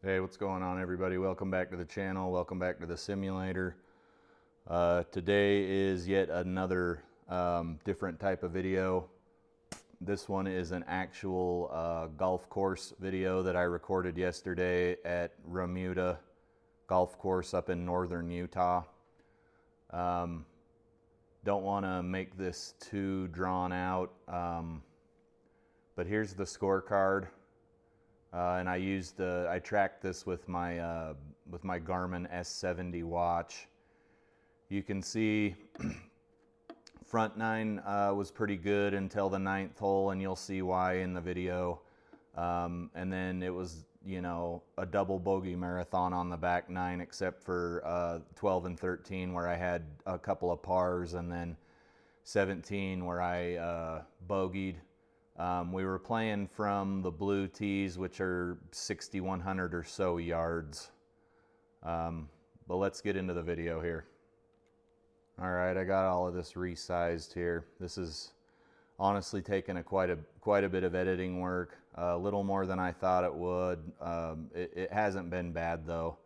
Hey, what's going on, everybody? Welcome back to the channel. Welcome back to the simulator. Today is yet another different type of video. This one is an actual golf course video that I recorded yesterday at Remuda golf course up in northern Utah. Don't want to make this too drawn out, but here's the scorecard. And I tracked this with my Garmin S70 watch. You can see front nine was pretty good until the 9th hole, and you'll see why in the video. And then it was, a double bogey marathon on the back nine, except for 12 and 13 where I had a couple of pars, and then 17 where I bogeyed. We were playing from the blue tees, which are 6,100 or so yards. But let's get into the video here. All right, I got all of this resized here. This is honestly taken quite a bit of editing work, a little more than I thought it would. It hasn't been bad though.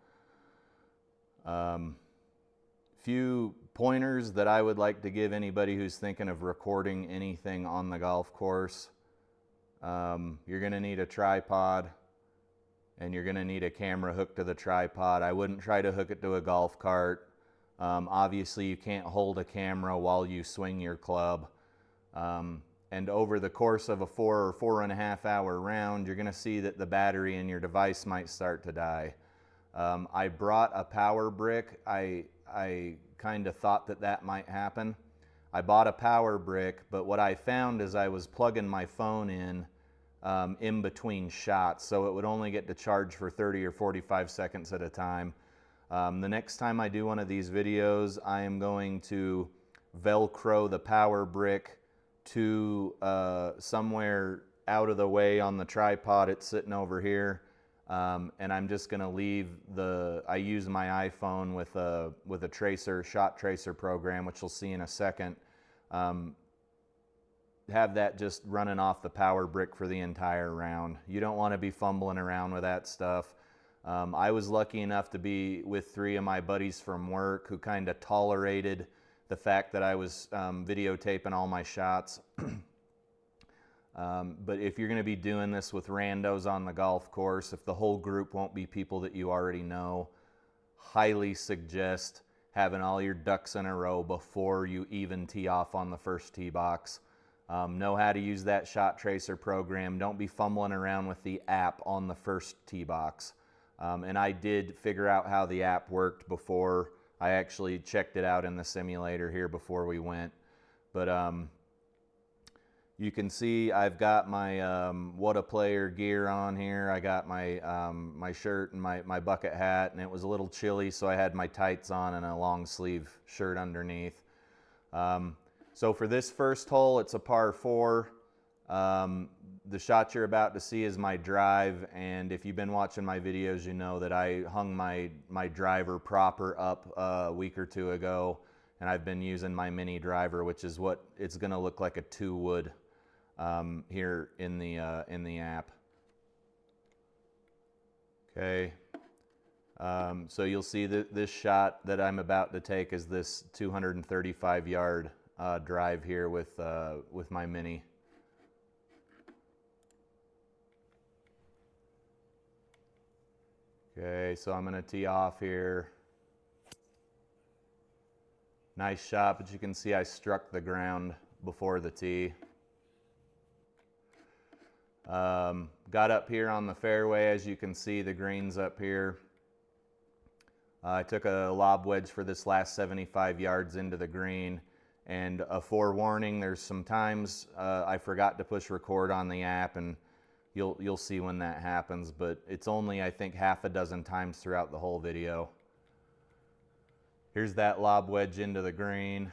Few pointers that I would like to give anybody who's thinking of recording anything on the golf course. You're going to need a tripod, and you're going to need a camera hooked to the tripod. I wouldn't try to hook it to a golf cart. Obviously, you can't hold a camera while you swing your club. And over the course of a 4 or 4.5 hour round, you're going to see that the battery in your device might start to die. I brought a power brick. I kind of thought that might happen. I bought a power brick, but what I found is I was plugging my phone in between shots, so it would only get to charge for 30 or 45 seconds at a time. The next time I do one of these videos, I am going to Velcro the power brick to somewhere out of the way on the tripod. It's sitting over here, and I'm just going to leave I use my iPhone with a shot tracer program, which you'll see in a second. Have that just running off the power brick for the entire round. You don't want to be fumbling around with that stuff. I was lucky enough to be with 3 of my buddies from work who kind of tolerated the fact that I was videotaping all my shots. But if you're going to be doing this with randos on the golf course, if the whole group won't be people that you already know, highly suggest having all your ducks in a row before you even tee off on the first tee box. Know how to use that shot tracer program. Don't be fumbling around with the app on the first tee box. And I did figure out how the app worked before. I actually checked it out in the simulator here before we went. But you can see I've got my What a Player gear on here. I got my my shirt and my bucket hat, and it was a little chilly, so I had my tights on and a long sleeve shirt underneath. So for this first hole, it's a par 4. The shot you're about to see is my drive, and if you've been watching my videos, you know that I hung my driver proper up a week or 2 ago, and I've been using my mini driver, which is what it's going to look like, a 2-wood here in the app. Okay. So you'll see that this shot that I'm about to take is this 235 yard drive here with my mini. Okay, so I'm going to tee off here. Nice shot, but you can see I struck the ground before the tee. Got up here on the fairway. As you can see, the green's up here. I took a lob wedge for this last 75 yards into the green. And a forewarning, there's some times I forgot to push record on the app, and you'll see when that happens, but it's only, I think, half a dozen times throughout the whole video. Here's that lob wedge into the green.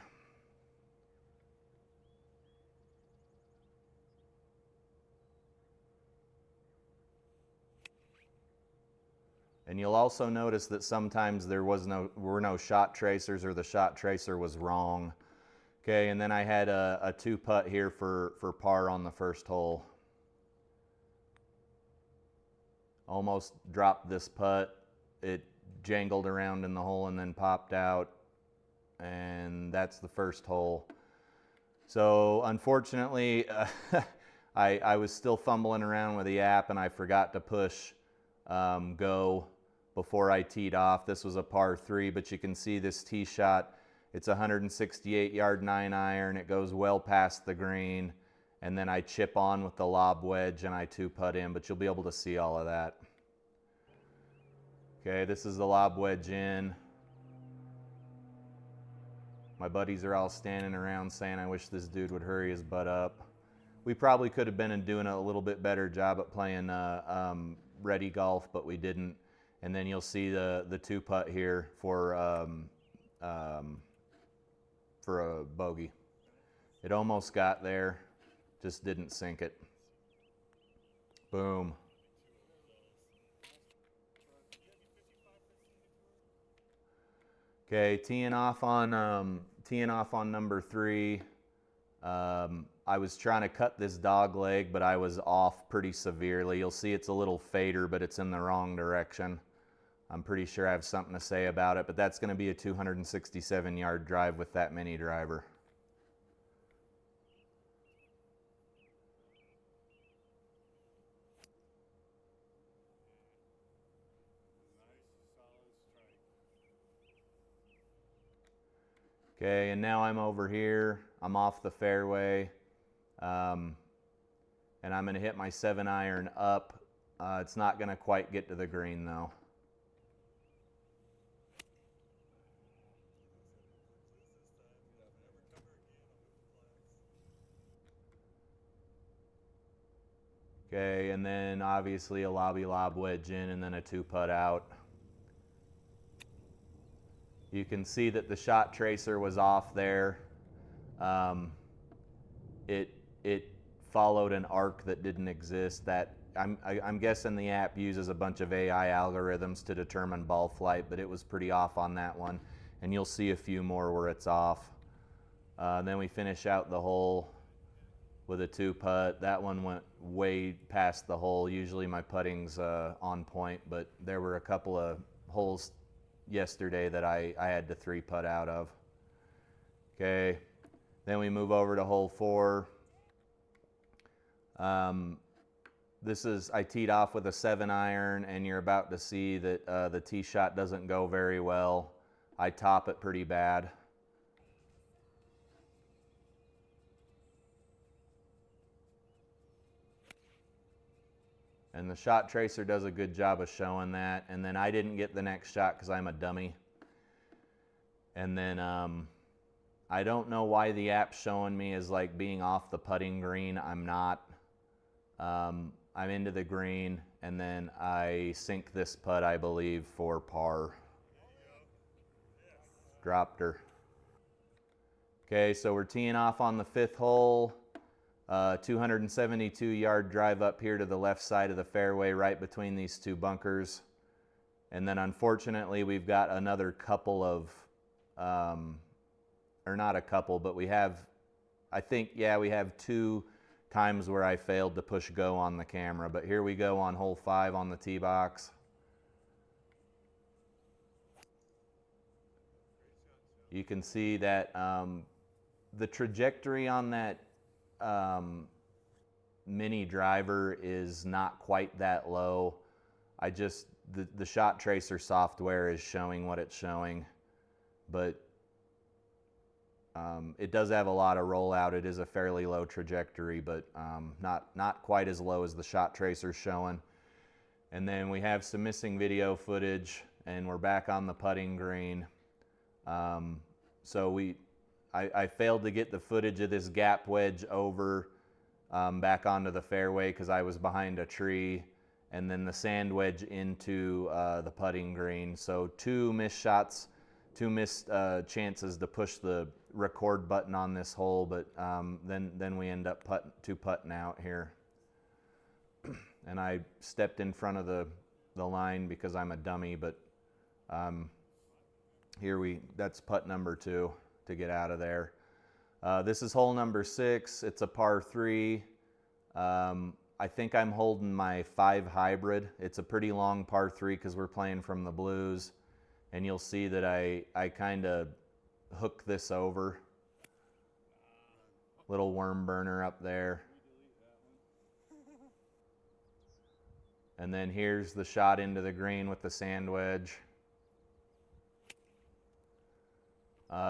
And you'll also notice that sometimes there were no shot tracers, or the shot tracer was wrong. Okay, and then I had a 2-putt here for par on the first hole. Almost dropped this putt. It jangled around in the hole and then popped out, and that's the first hole. So unfortunately, I was still fumbling around with the app, and I forgot to push go before I teed off. This was a par 3, but you can see this tee shot. It's a 168 yard 9-iron. It goes well past the green, and then I chip on with the lob wedge and I 2-putt in, but you'll be able to see all of that. Okay, this is the lob wedge in. My buddies are all standing around saying, I wish this dude would hurry his butt up. We probably could have been doing a little bit better job at playing ready golf, but we didn't. And then you'll see the 2-putt here for a bogey. It almost got there, just didn't sink it. Boom. Okay, teeing off on number 3. I was trying to cut this dog leg, but I was off pretty severely. You'll see it's a little fader, but it's in the wrong direction. I'm pretty sure I have something to say about it, but that's going to be a 267 yard drive with that mini driver. Okay, and now I'm over here. I'm off the fairway, and I'm going to hit my 7-iron up. It's not going to quite get to the green though. Okay, and then obviously a lobby lob wedge in and then a 2-putt out. You can see that the shot tracer was off there. It followed an arc that didn't exist. That I'm guessing the app uses a bunch of AI algorithms to determine ball flight, but it was pretty off on that one. And you'll see a few more where it's off. Then we finish out the hole with a 2-putt. That one went way past the hole. Usually my putting's on point, but there were a couple of holes yesterday that I had to 3-putt out of. Okay, then we move over to hole 4. I teed off with a 7-iron, and you're about to see that the tee shot doesn't go very well. I top it pretty bad. And the shot tracer does a good job of showing that. And then I didn't get the next shot because I'm a dummy. And then I don't know why the app's showing me as like being off the putting green. I'm not. I'm into the green, and then I sink this putt, I believe, for par. Dropped her. Okay, so we're teeing off on the 5th hole. 272 yard drive up here to the left side of the fairway, right between these 2 bunkers. And then unfortunately we've got another couple of, or not a couple, but we have, I think, yeah, we have 2 times where I failed to push go on the camera. But here we go on hole 5 on the tee box. You can see that the trajectory on that mini driver is not quite that low. The shot tracer software is showing what it's showing, but it does have a lot of rollout. It is a fairly low trajectory, but not quite as low as the shot tracer showing. And then we have some missing video footage, and we're back on the putting green. So I failed to get the footage of this gap wedge over back onto the fairway because I was behind a tree, and then the sand wedge into the putting green. So 2 missed shots, 2 missed chances to push the record button on this hole, but then we end up 2-putting out here. And I stepped in front of the line because I'm a dummy, but that's putt number 2 to get out of there. This is hole number 6. It's a par 3. I I think I'm holding my 5 hybrid. It's a pretty long par 3 because we're playing from the blues. And you'll see that I kind of hook this over. Little worm burner up there. And then here's the shot into the green with the sand wedge.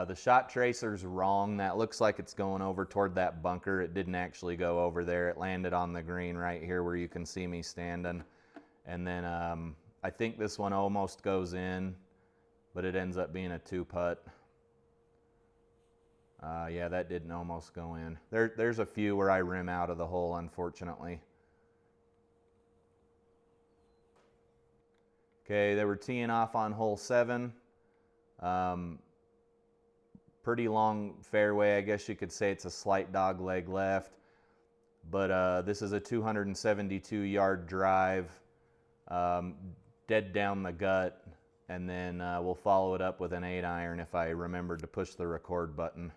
The shot tracer's wrong. That looks like it's going over toward that bunker. It didn't actually go over there. It landed on the green right here where you can see me standing. And then I think this one almost goes in, but it ends up being a 2-putt. Yeah, that didn't almost go in. There's a few where I rim out of the hole, unfortunately. Okay, they were teeing off on hole 7. Pretty long fairway. I guess you could say it's a slight dog leg left. But this is a 272-yard drive, dead down the gut. And then we'll follow it up with an 8-iron if I remembered to push the record button.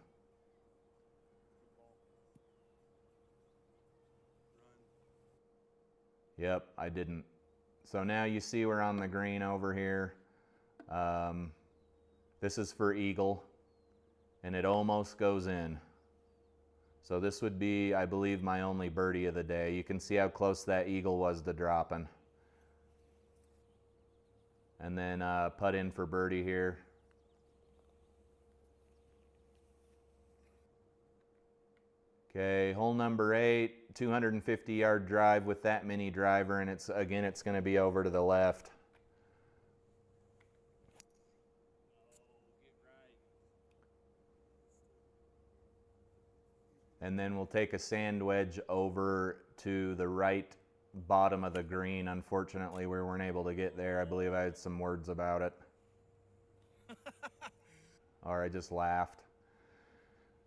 Yep, I didn't. So now you see we're on the green over here. This is for eagle, and it almost goes in. So this would be, I believe, my only birdie of the day. You can see how close that eagle was to dropping. And then putt in for birdie here. Okay, hole number 8, 250-yard drive with that mini driver, and it's going to be over to the left. And then we'll take a sand wedge over to the right bottom of the green. Unfortunately, we weren't able to get there. I believe I had some words about it. Or I just laughed.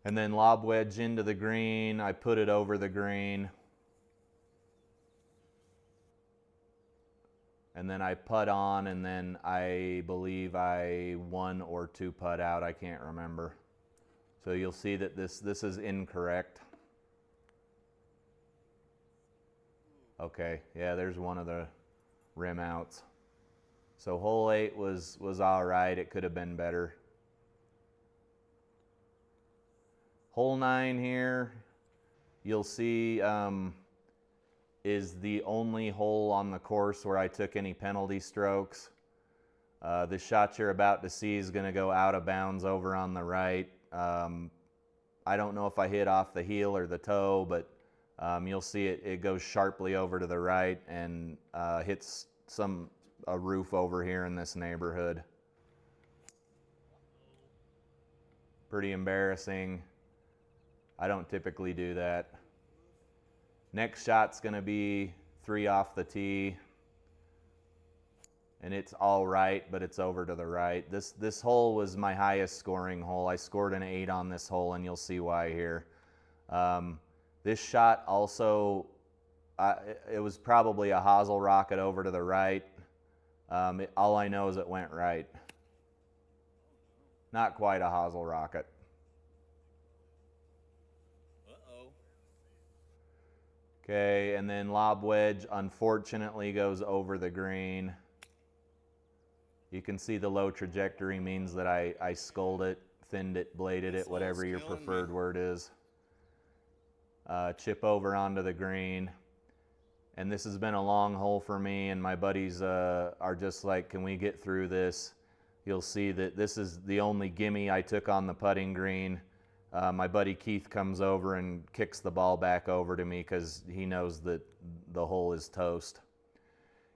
And then lob wedge into the green. I put it over the green. And then I putt on, and then I believe I 1 or 2 putt out. I can't remember. So you'll see that this is incorrect. Okay, yeah, there's one of the rim outs. So hole 8 was all right. It could have been better. Hole 9 here, you'll see is the only hole on the course where I took any penalty strokes. The shot you're about to see is going to go out of bounds over on the right. I don't know if I hit off the heel or the toe, but you'll see it goes sharply over to the right and hits a roof over here in this neighborhood. Pretty embarrassing. I don't typically do that. Next shot's going to be 3 off the tee. And it's all right, but it's over to the right. This hole was my highest scoring hole. I scored an 8 on this hole, and you'll see why here. This shot also, it was probably a hosel rocket over to the right. All I know is it went right. Not quite a hosel rocket. Okay, and then lob wedge unfortunately goes over the green. You can see the low trajectory means that I sculled it, thinned it, bladed it, whatever your preferred word is. Chip over onto the green. And this has been a long hole for me, and my buddies are just like, can we get through this? You'll see that this is the only gimme I took on the putting green. My buddy Keith comes over and kicks the ball back over to me because he knows that the hole is toast.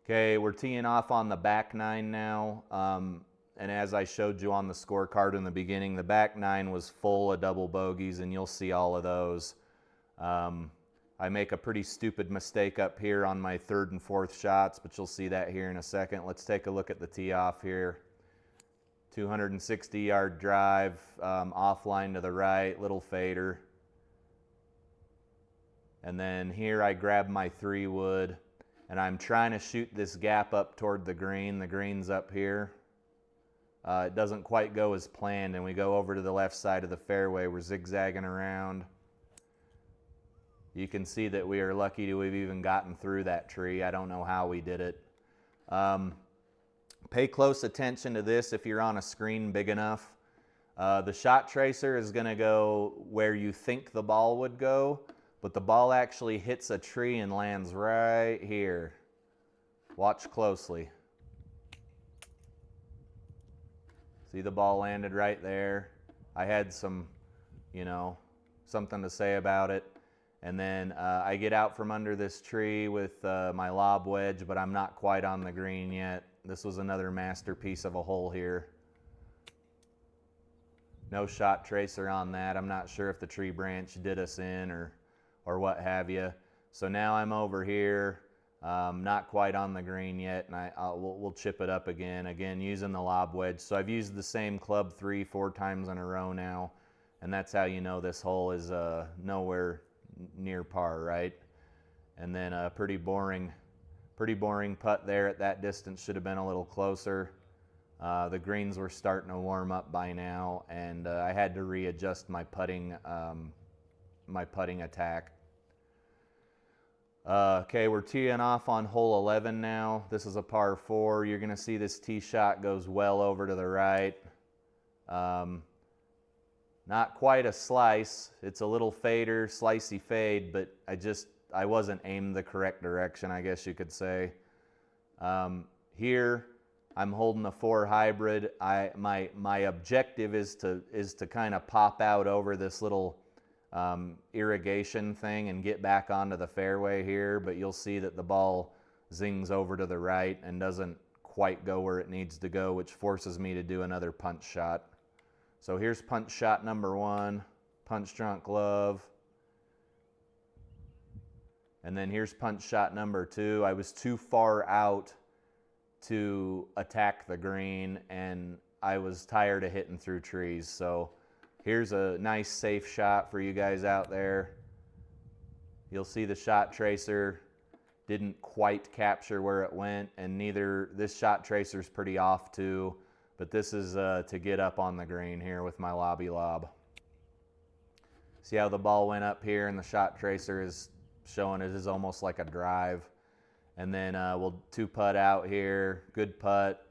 Okay, we're teeing off on the back 9 now. And as I showed you on the scorecard in the beginning, the back 9 was full of double bogeys, and you'll see all of those. I make a pretty stupid mistake up here on my 3rd and 4th shots, but you'll see that here in a second. Let's take a look at the tee off here. 260-yard drive, offline to the right, little fader. And then here I grab my 3-wood, and I'm trying to shoot this gap up toward the green. The green's up here. It doesn't quite go as planned, and we go over to the left side of the fairway. We're zigzagging around. You can see that we are lucky to have even gotten through that tree. I don't know how we did it. Pay close attention to this if you're on a screen big enough. The shot tracer is going to go where you think the ball would go, but the ball actually hits a tree and lands right here. Watch closely. See, the ball landed right there. I had some, something to say about it. And then I get out from under this tree with my lob wedge, but I'm not quite on the green yet. This was another masterpiece of a hole here. No shot tracer on that. I'm not sure if the tree branch did us in or what have you. So now I'm over here, not quite on the green yet, and we'll chip it up again using the lob wedge. So I've used the same club 3-4 times in a row now, and that's how you know this hole is nowhere near par, right? And then a pretty boring putt there at that distance. Should have been a little closer. The greens were starting to warm up by now, and I had to readjust my putting attack. Okay, we're teeing off on hole 11 now. This is a par 4. You're going to see this tee shot goes well over to the right. Not quite a slice. It's a little fader, slicey fade, but I wasn't aimed the correct direction, I guess you could say. Here, I'm holding a 4 hybrid. My objective is to kind of pop out over this little irrigation thing and get back onto the fairway here, but you'll see that the ball zings over to the right and doesn't quite go where it needs to go, which forces me to do another punch shot. So here's punch shot number 1, punch drunk glove. And then here's punch shot number 2. I was too far out to attack the green, and I was tired of hitting through trees. So here's a nice safe shot for you guys out there. You'll see the shot tracer didn't quite capture where it went, and this shot tracer's pretty off too. But this is to get up on the green here with my lobby lob. See how the ball went up here, and the shot tracer is showing it is almost like a drive. And then we'll 2-putt out here. Good putt,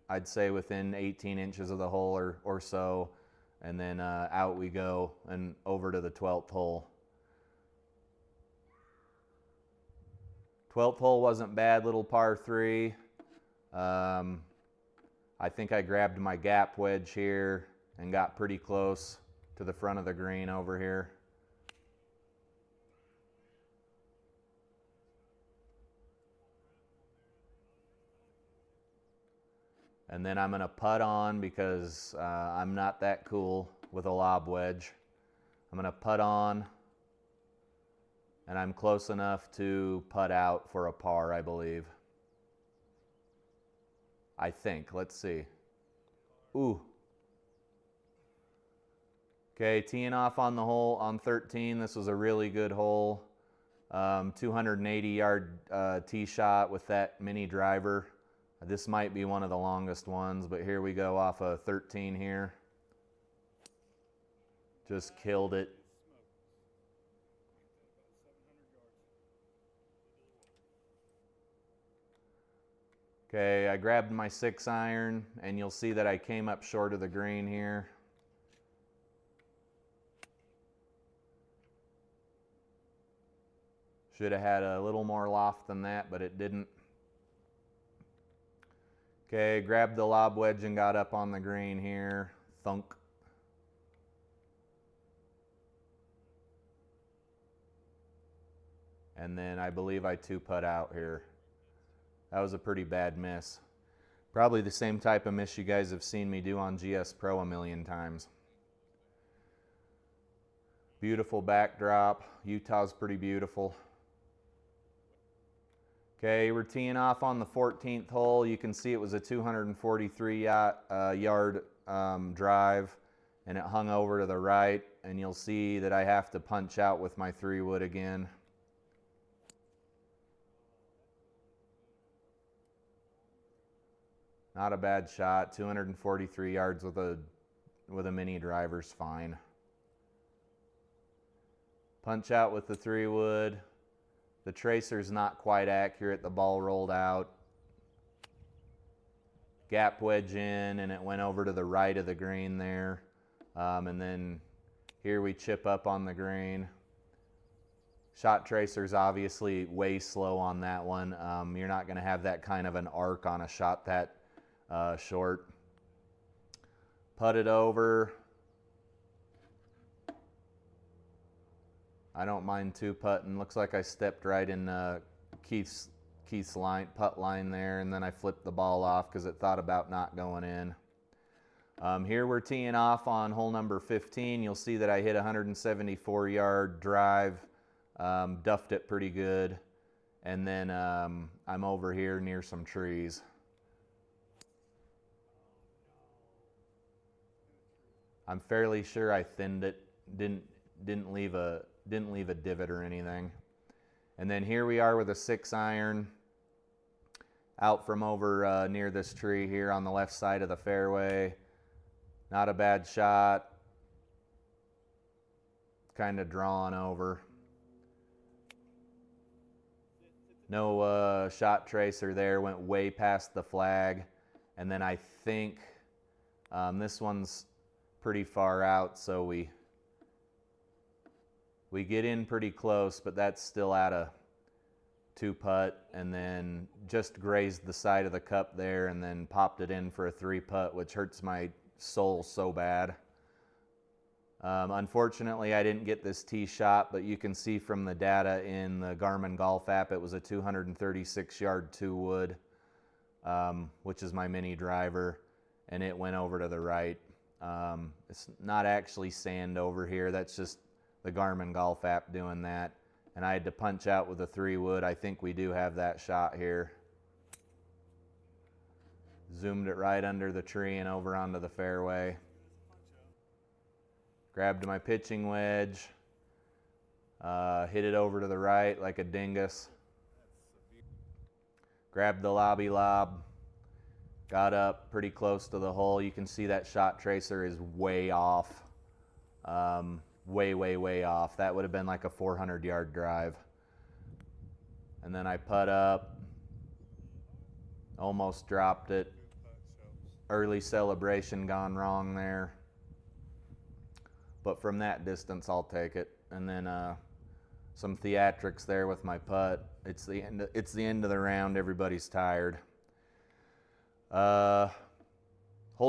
I'd say within 18 inches of the hole or so. And then out we go and over to the 12th hole. 12th hole wasn't bad, little par 3. I think I grabbed my gap wedge here and got pretty close to the front of the green over here. And then I'm going to putt on because I'm not that cool with a lob wedge. I'm going to putt on, and I'm close enough to putt out for a par, I believe. I think. Let's see. Ooh. Okay, teeing off on the hole on 13. This was a really good hole. 280-yard tee shot with that mini driver. This might be one of the longest ones, but here we go off of 13 here. Just killed it. Okay, I grabbed my 6-iron, and you'll see that I came up short of the green here. Should have had a little more loft than that, but it didn't. Okay, grabbed the lob wedge and got up on the green here. Thunk. And then I believe I 2-putt out here. That was a pretty bad miss. Probably the same type of miss you guys have seen me do on GS Pro a million times. Beautiful backdrop. Utah's pretty beautiful. Okay, we're teeing off on the 14th hole. You can see it was a 243-yard drive, and it hung over to the right, and you'll see that I have to punch out with my 3-wood again. Not a bad shot. 243 yards with a mini driver's fine. Punch out with the 3-wood. The tracer's not quite accurate. The ball rolled out. Gap wedge in, and it went over to the right of the green there. And then here we chip up on the green. Shot tracer's obviously way slow on that one. You're not going to have that kind of an arc on a shot that short. Putt it over. I don't mind 2-putting. Looks like I stepped right in Keith's putt line there, and then I flipped the ball off because it thought about not going in. Here we're teeing off on hole number 15. You'll see that I hit a 174-yard drive, duffed it pretty good, and then I'm over here near some trees. I'm fairly sure I thinned it, didn't leave a divot or anything. And then here we are with a 6-iron out from over near this tree here on the left side of the fairway. Not a bad shot. Kind of drawn over. No shot tracer there, went way past the flag. And then I think this one's pretty far out, so we get in pretty close, but that's still at a 2-putt, and then just grazed the side of the cup there and then popped it in for a 3-putt, which hurts my soul so bad. Unfortunately, I didn't get this tee shot, but you can see from the data in the Garmin Golf app, it was a 236-yard 2-wood, which is my mini driver, and it went over to the right. It's not actually sand over here. That's just the Garmin Golf app doing that. And I had to punch out with a 3-wood. I think we do have that shot here. Zoomed it right under the tree and over onto the fairway. Grabbed my pitching wedge. Hit it over to the right like a dingus. Grabbed the lobby lob. Got up pretty close to the hole. You can see that shot tracer is way off. Way off. That would have been like a 400-yard drive. And then I putt up. Almost dropped it. Early celebration gone wrong there. But from that distance, I'll take it. And then some theatrics there with my putt. It's the end of the round. Everybody's tired. Hole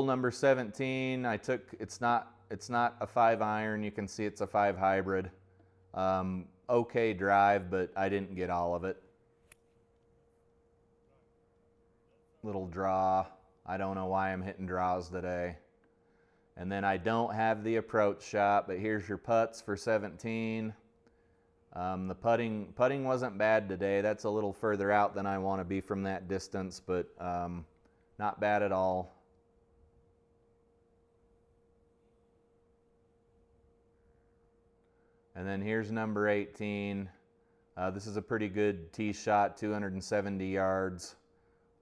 number 17. It's not a 5-iron. You can see it's a 5 hybrid. Okay drive, but I didn't get all of it. Little draw. I don't know why I'm hitting draws today. And then I don't have the approach shot, but here's your putts for 17. The putting wasn't bad today. That's a little further out than I want to be from that distance, but not bad at all. And then here's number 18. This is a pretty good tee shot, 270 yards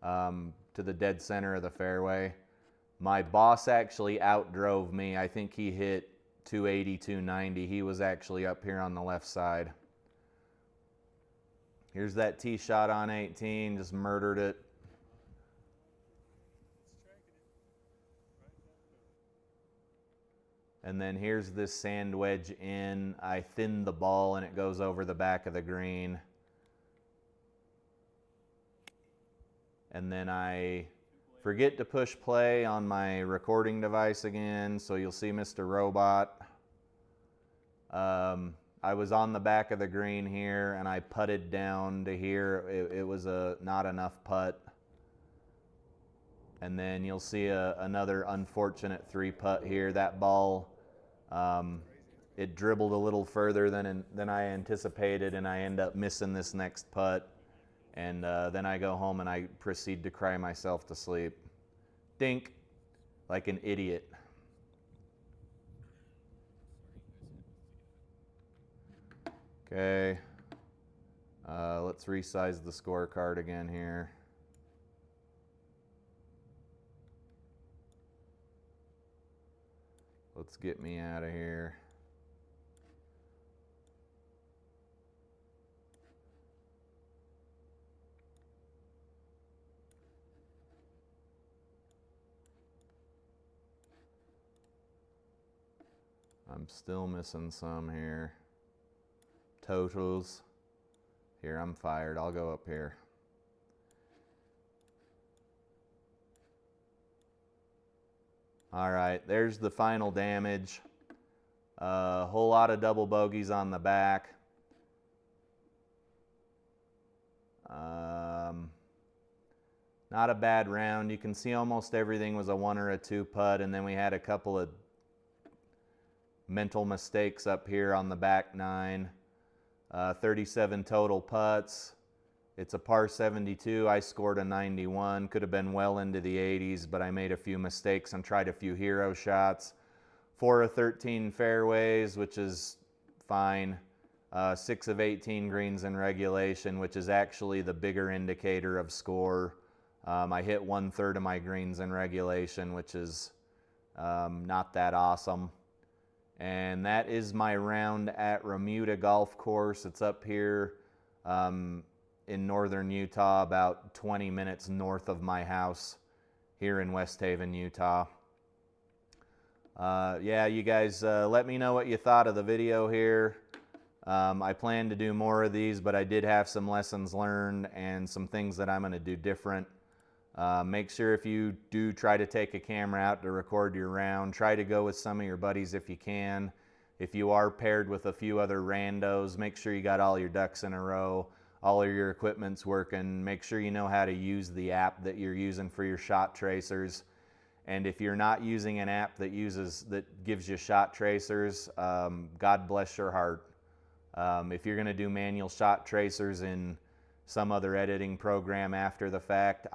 to the dead center of the fairway. My boss actually outdrove me. I think he hit 280, 290. He was actually up here on the left side. Here's that tee shot on 18, just murdered it. And then here's this sand wedge in. I thinned the ball and it goes over the back of the green. And then I forget to push play on my recording device again, so you'll see Mr. Robot. I was on the back of the green here and I putted down to here. It was a not enough putt. And then you'll see another unfortunate 3-putt here. That ball, it dribbled a little further than I anticipated, and I end up missing this next putt. And then I go home and I proceed to cry myself to sleep. Dink, like an idiot. Okay, let's resize the scorecard again here. Let's get me out of here. I'm still missing some here. Totals. Here, I'm fired. I'll go up here. All right, there's the final damage. A whole lot of double bogeys on the back. Not a bad round. You can see almost everything was a 1 or a 2 putt, and then we had a couple of mental mistakes up here on the back 9. 37 total putts. It's a par 72. I scored a 91. Could have been well into the 80s, but I made a few mistakes and tried a few hero shots. 4 of 13 fairways, which is fine. 6 of 18 greens in regulation, which is actually the bigger indicator of score. I hit 1/3 of my greens in regulation, which is not that awesome. And that is my round at Remuda Golf Course. It's up here in northern Utah, about 20 minutes north of my house here in West Haven, Utah. Yeah, you guys let me know what you thought of the video here. I plan to do more of these, but I did have some lessons learned and some things that I'm going to do different. Make sure if you do try to take a camera out to record your round, try to go with some of your buddies if you can. If you are paired with a few other randos, make sure you got all your ducks in a row, all of your equipment's working. Make sure you know how to use the app that you're using for your shot tracers. And if you're not using an app that gives you shot tracers, God bless your heart. If you're going to do manual shot tracers in some other editing program after the fact,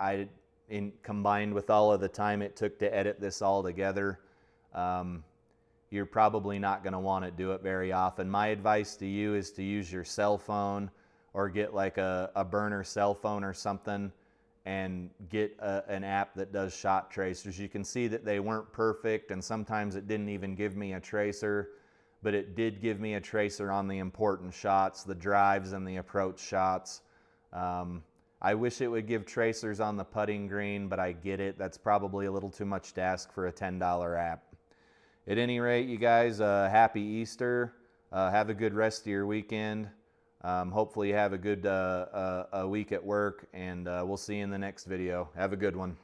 combined with all of the time it took to edit this all together, you're probably not going to want to do it very often. My advice to you is to use your cell phone or get like a burner cell phone or something and get an app that does shot tracers. You can see that they weren't perfect, and sometimes it didn't even give me a tracer, but it did give me a tracer on the important shots, the drives and the approach shots. I wish it would give tracers on the putting green, but I get it. That's probably a little too much to ask for a $10 app. At any rate, you guys, happy Easter. Have a good rest of your weekend. Hopefully you have a good week at work, and we'll see you in the next video. Have a good one.